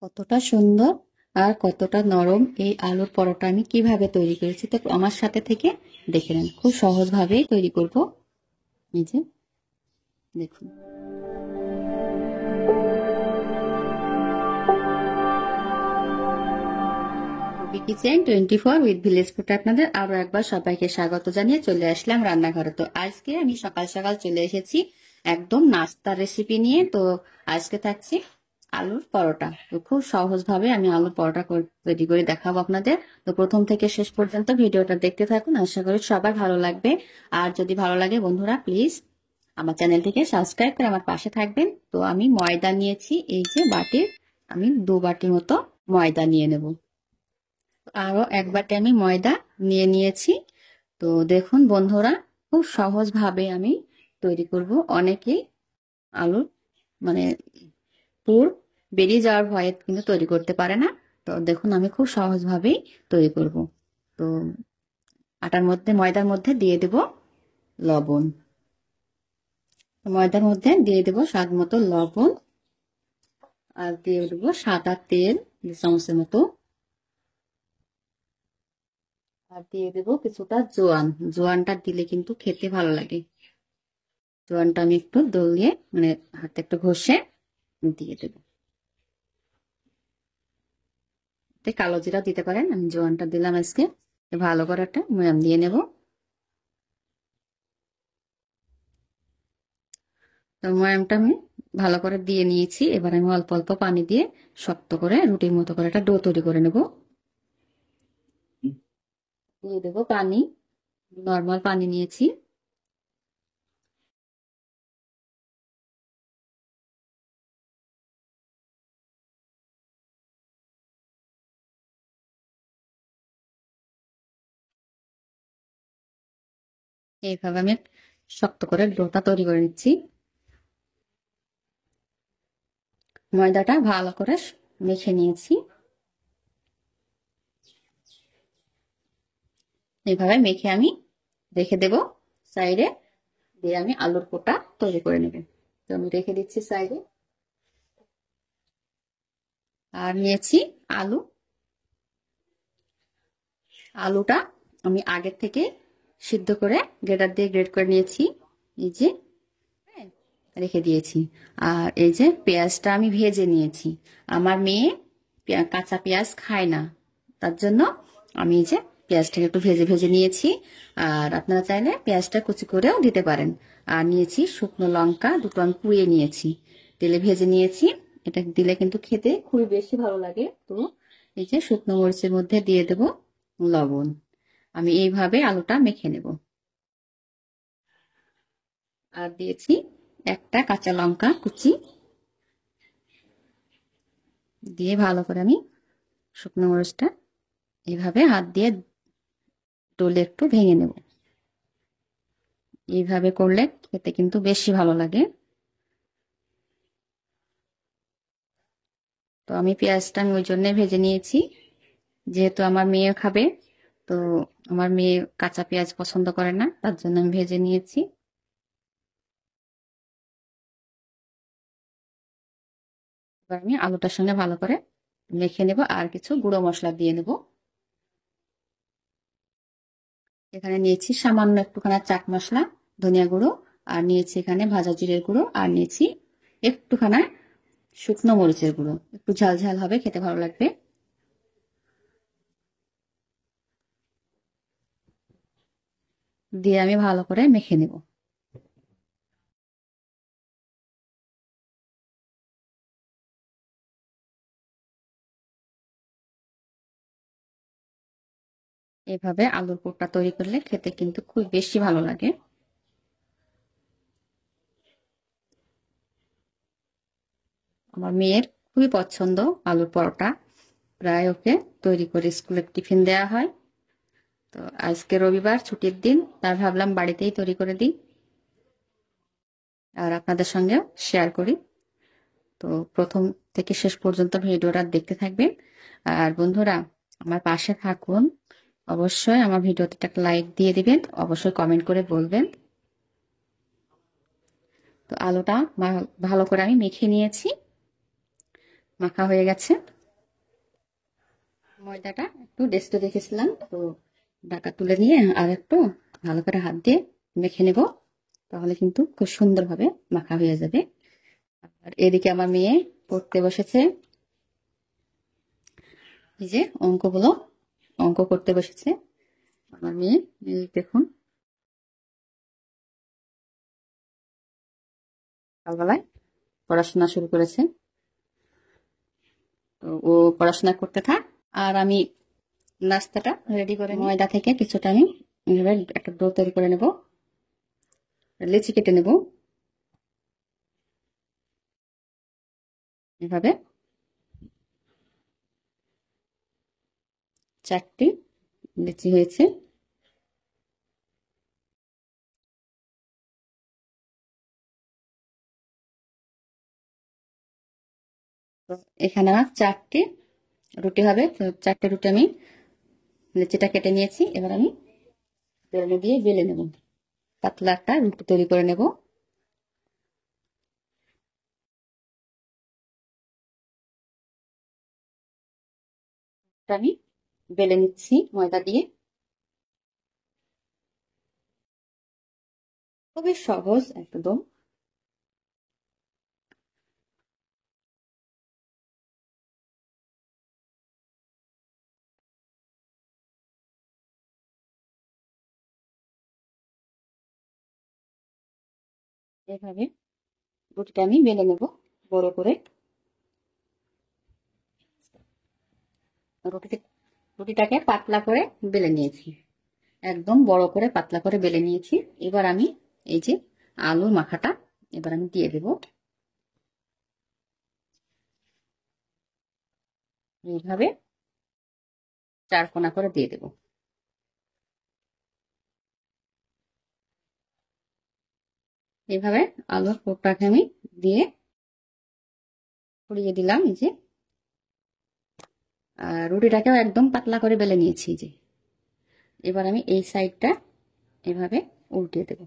কতটা সুন্দর আর কতটা নরম এই আলুর পরোটা আমি কিভাবে তৈরি করেছি তো আমার সাথে থেকে দেখে নেন। খুব সহজভাবেই তৈরি করব। এই যে দেখুন, রবি কিচেন 24 উইথ ভিলেজ ফুড আপনাদের আরো একবার সবাইকে স্বাগত জানিয়ে চলে আসলাম রান্নাঘরে। তো আজকে আমি সকাল সকাল চলে এসেছি একদম নাস্তার রেসিপি নিয়ে। তো আজকে থাকছে আলুর পরোটা। তো খুব সহজভাবে আমি আলুর পরোটা তৈরি করে দেখাবো আপনাদের। তো প্রথম থেকে শেষ পর্যন্ত ভিডিওটা দেখতে থাকুন, আশা করি সবার ভালো লাগবে। আর যদি ভালো লাগে বন্ধুরা প্লিজ আমার চ্যানেলটিকে সাবস্ক্রাইব করে আমার পাশে থাকবেন। তো আমি ময়দা নিয়েছি, এই যে বাটির আমি 2 বাটি মতো ময়দা নিয়ে নেব। আরো 1 বাটি আমি ময়দা নিয়ে নিয়েছি। তো দেখুন বন্ধুরা, খুব সহজভাবে আমি তৈরি করব। অনেকেই আলুর মানে পুর বেরিয়ে যাওয়ার ভয়ে কিন্তু তৈরি করতে পারে না। তো দেখুন আমি খুব সহজভাবেই তৈরি করব। তো ময়দার মধ্যে দিয়ে দেব লবণ। ময়দার মধ্যে দিয়ে দেব স্বাদ মতো লবণ, আর দিয়ে দেবো সাদা তেল 2 চামচের মতো, আর দিয়ে দেবো কিছুটা জোয়ান। জোয়ানটা দিলে কিন্তু খেতে ভালো লাগে। জোয়ানটা আমি একটু দলিয়ে হাতে একটু ঘষে দিয়ে দেবো। কালো জিরা দিতে পারেন, আমি জোয়ানটা দিলাম আজকে। ভালো করে একটা ময়াম দিয়ে নেব। তো ময়ামটা আমি ভালো করে দিয়ে নিয়েছি। এবার আমি অল্প অল্প পানি দিয়ে শক্ত করে রুটির মতো করে একটা ডো তৈরি করে নেব। দিয়ে দেবো পানি, নর্মাল পানি নিয়েছি। এইভাবে আমি শক্ত করে ডোটা তৈরি করে নিচ্ছি। ময়দাটা ভালো করে মেখে নিয়েছি। এইভাবে মেখে আমি রেখে দেব সাইডে। দিয়ে আমি আলুর পোটা তৈরি করে নেব। তো আমি রেখে দিচ্ছি সাইডে। আর নিয়েছি আলু। আলুটা আমি আগের থেকে সিদ্ধ করে গ্রেটার দিয়ে গ্রেট করে নিয়েছি, এই যে রেখে দিয়েছি। আর এই যে পেঁয়াজটা আমি ভেজে নিয়েছি। আমার মেয়ে কাঁচা পেঁয়াজ খায় না, তার জন্য আমি এই যে পেঁয়াজটাকে একটু ভেজে ভেজে নিয়েছি। আর আপনারা চাইলে পেঁয়াজটা কুচি করেও দিতে পারেন। আর নিয়েছি শুকনো লঙ্কা 2টো আমি কুড়িয়ে নিয়েছি, তেলে ভেজে নিয়েছি। এটা দিলে কিন্তু খেতে খুবই বেশি ভালো লাগে। তো এই যে শুকনো মরিচের মধ্যে দিয়ে দেব লবণ। আমি এইভাবে আলুটা মেখে নেব। আর দিয়েছি একটা কাঁচা লঙ্কা কুচি, দিয়ে ভালো করে আমি শুকনো মরিচটা এইভাবে হাত দিয়ে ডলে একটু ভেঙে নেব। এইভাবে করলে খেতে কিন্তু বেশি ভালো লাগে। তো আমি পেঁয়াজটা আমি ওই জন্য ভেজে নিয়েছি, যেহেতু আমার মেয়ে খাবে। তো আমার মেয়ে কাঁচা পেঁয়াজ পছন্দ করে না, তার জন্য আমি ভেজে নিয়েছি। এবার আমি আলুটার সঙ্গে ভালো করে মেখে নেব। আর কিছু গুঁড়ো মশলা দিয়ে নেব। এখানে নিয়েছি সামান্য একটুখানি চাট মশলা, ধনিয়া গুঁড়ো, আর নিয়েছি এখানে ভাজা জিরের গুঁড়ো, আর নিয়েছি একটুখানি শুকনো মরিচের গুঁড়ো। একটু ঝাল ঝাল হবে, খেতে ভালো লাগবে। দিয়ে আমি ভালো করে মেখে নেব। এভাবে আলুর পুরটা তৈরি করলে খেতে কিন্তু খুব বেশি ভালো লাগে। আমার মেয়ের খুবই পছন্দ আলুর পরোটা, প্রায় ওকে তৈরি করে স্কুলে টিফিন দেওয়া হয়। তো আজকে রবিবার ছুটির দিন, তাই ভাবলাম বাড়িতেই তৈরি করে দিই আর আপনাদের সঙ্গে শেয়ার করি। তো প্রথম থেকে শেষ পর্যন্ত ভিডিওটা দেখতে থাকবেন। আর বন্ধুরা আমার পাশে থাকুন, অবশ্যই আমার ভিডিওতে একটা লাইক দিয়ে দিবেন, অবশ্যই কমেন্ট করে বলবেন। তো আলুটা ভালো করে আমি মেখে নিয়েছি, মাখা হয়ে গেছে। ময়দাটা একটু রেস্টে রেখেছিলাম, তো ঢাকা তুলে নিয়ে আর একটু ভালো করে হাত দিয়ে মেখে নেব, তাহলে কিন্তু খুব সুন্দরভাবে মাখা হয়ে যাবে। আর এদিকে আমার মেয়ে পড়তে বসেছে, এই যে অঙ্ক করতে বসেছে আমার মেয়ে। এই দেখুন, সকালবেলায় পড়াশোনা শুরু করেছে। তো ও পড়াশোনা করতে থাক, আর আমি নাস্তাটা রেডি করে নিই। ময়দা থেকে কিছুটা আমি এভাবে একটা ডো তৈরি করে নেব, লেচি কেটে নেব এভাবে। 4টি লেচি হয়েছে। তো এখানে আমার 4টি রুটি হবে, তো 4টে রুটি আমি লেচিটা কেটে নিয়েছি। এবার আমি বেলনে দিয়ে বেলে নেব, পাতলা একটা রুটি তৈরি করে নেব। আমি বেলে নিচ্ছি ময়দা দিয়ে, খুবই সহজ একদম। এভাবে রুটিটা আমি বেলে নেব বড় করে। রুটিটাকে পাতলা করে বেলে নিয়েছি, একদম বড় করে পাতলা করে বেলে নিয়েছি। এবার আমি এই যে আলুর মাখাটা এবার আমি দিয়ে দেব, এইভাবে 4 কোনা করে দিয়ে দেব। এইভাবে আলুর পুরটাকে আমি দিয়ে ছড়িয়ে দিলাম। এই যে রুটিটাকেও একদম পাতলা করে বেলে নিয়েছি যে। এবার আমি এই সাইডটা এভাবে উল্টিয়ে দেব।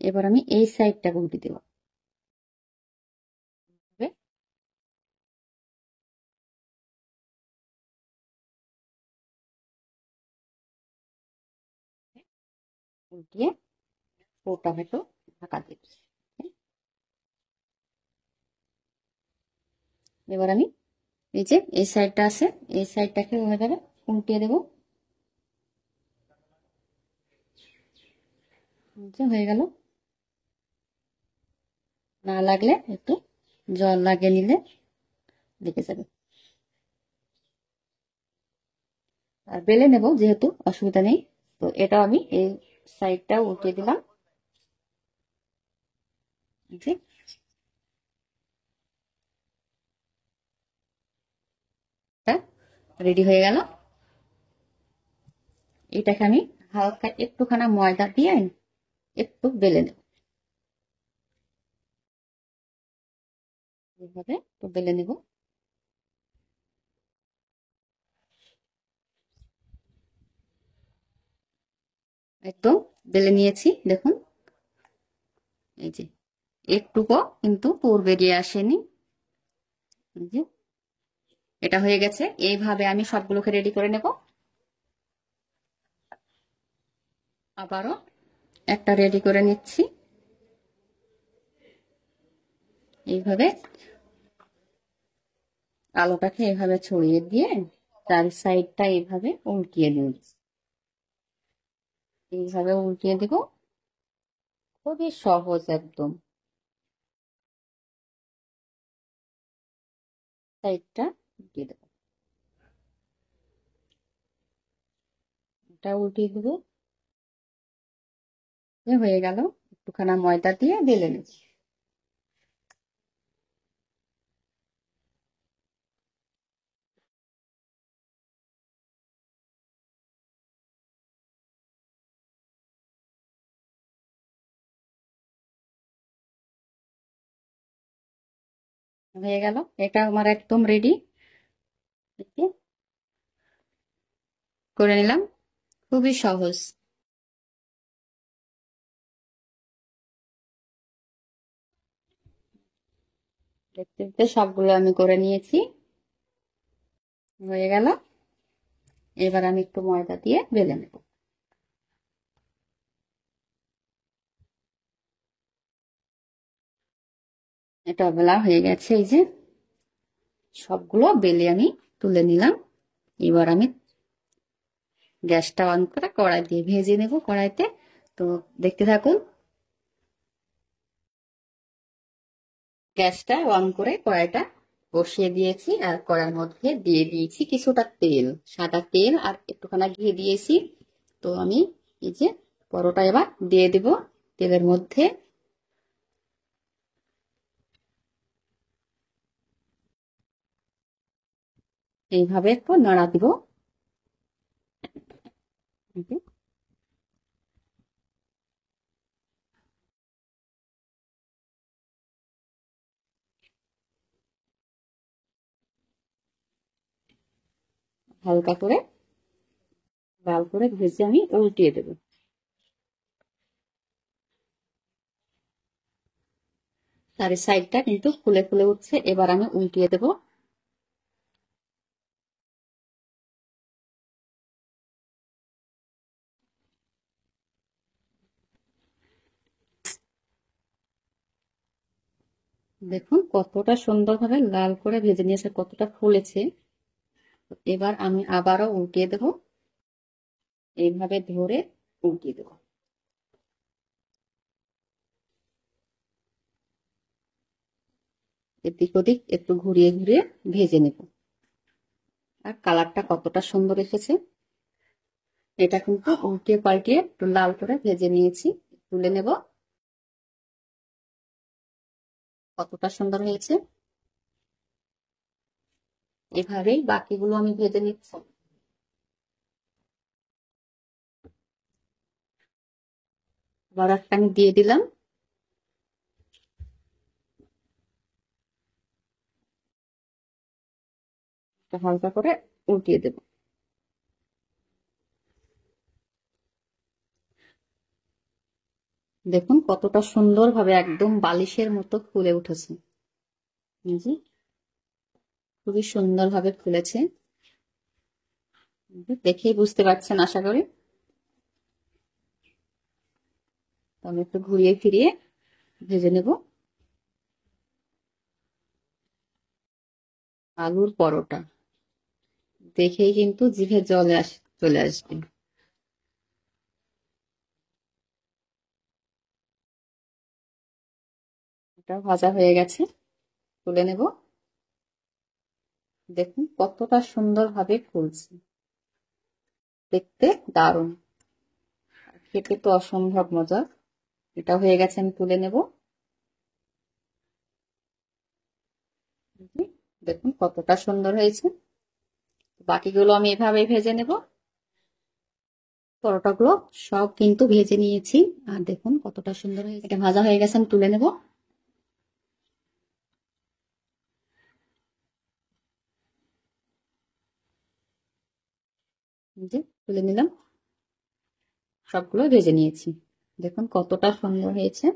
এবার আমি এই সাইডটা উল্টে দেব। উল্টিয়ে পুরটা হয়তো ঢাকা দেব। এবার আমি এই যে এই সাইডটা আছে, এই সাইডটাকে ওইভাবে উল্টিয়ে দেব। হয়ে গেল। না লাগলে একটু জল লাগিয়ে নিলে লেগে যাবে। আর বেলে নেব যেহেতু, অসুবিধা নেই। তো এটা আমি এই সাইডটা উল্টিয়ে দিলাম। রেডি হয়ে গেল। এটাকে আমি হালকা একটুখানা ময়দা দিয়ে একটু বেলে নেব, এইভাবে একটু বেলে নেব। একদম বেলে নিয়েছি, দেখুন এই যে একটুকু কিন্তু পুর বেরিয়ে আসেনি। এই যে এটা হয়ে গেছে। এইভাবে আমি সবগুলোকে রেডি করে নেব। আবারও একটা রেডি করে নিচ্ছি, এইভাবে আলুটাকে এইভাবে ছড়িয়ে দিয়ে চার সাইডটা এইভাবে উল্টিয়ে দিন, এইভাবে উল্টিয়ে দিব। খুবই সহজ একদম। সাইডটা উল্টিয়ে দেবো, এটা উল্টিয়ে দেবো। হয়ে গেল। একটুখানা ময়দা দিয়ে বেলে নেব। হয়ে গেল, এটা আমার একদম রেডি করে নিলাম। খুবই সহজ। দেখতে দেখতে সবগুলো আমি করে নিয়েছি, হয়ে গেল। এবার আমি একটু ময়দা দিয়ে বেলে নেব। এটা বেলা হয়ে গেছে, এই যে সবগুলো বেলে আমি তুলে নিলাম। এবার আমি গ্যাসটা অন করে কড়াই দিয়ে ভেজে নেব কড়াইতে। তো দেখতে থাকুন। গ্যাসটা অন করে কড়াইটা বসিয়ে দিয়েছি, আর কড়াইয়ের মধ্যে দিয়ে দিয়েছি কিছুটা তেল, সাদা তেল, আর একটুখানি ঘি দিয়েছি। তো আমি এই যে পরোটা এবার দিয়ে দেব তেলের মধ্যে। এইভাবে একটু নাড়া দিব। হালকা করে লাল করে ভেজে আমি উল্টিয়ে দেব। চারি সাইডটা কিন্তু ফুলে ফুলে উঠছে, এবার আমি উল্টিয়ে দেব। দেখুন কতটা সুন্দরভাবে লাল করে ভেজে নিয়েছে, কতটা ফুলেছে। এবার আমি আবারও উল্টিয়ে দেব, এইভাবে ধরে উল্টিয়ে দেব। এদিক ওদিক একটু ঘুরিয়ে ঘুরিয়ে ভেজে নেব। আর কালারটা কতটা সুন্দর এসেছে। এটা কিন্তু উল্টিয়ে পাল্টিয়ে একটু লাল করে ভেজে নিয়েছি, তুলে নেব। কতটা সুন্দর হয়েছে। এভাবেই বাকিগুলো আমি ভেজে নিচ্ছি। আবার একটা আমি দিয়ে দিলাম। হালকা করে উল্টিয়ে দেব। দেখুন কতটা সুন্দর ভাবে একদম বালিশের মতো ফুলে উঠেছে। এই যে খুবই সুন্দর ভাবে ফুলেছে, দেখেই বুঝতে পারছেন আশা করি। আমি একটু ঘুরিয়ে ফিরিয়ে ভেজে নেব। আলুর পরোটা দেখেই কিন্তু জিভে চলে আসবে। এটা ভাজা হয়ে গেছে, তুলে নেব। দেখুন কতটা সুন্দর ভাবে ফুলছে, দেখতে দারুণ, খেতে তো অসম্ভব মজা। এটা হয়ে গেছে, আমি তুলে নেব। দেখুন কতটা সুন্দর হয়েছে। বাকিগুলো আমি এভাবে ভেজে নেব। পরোটাগুলো সব কিন্তু ভেজে নিয়েছি, আর দেখুন কতটা সুন্দর হয়েছে। এটা ভাজা হয়ে গেছে, আমি তুলে নেব। যে তুলে নিলাম, সবগুলো ভেজে নিয়েছি। দেখুন কতটা সুন্দর হয়েছে।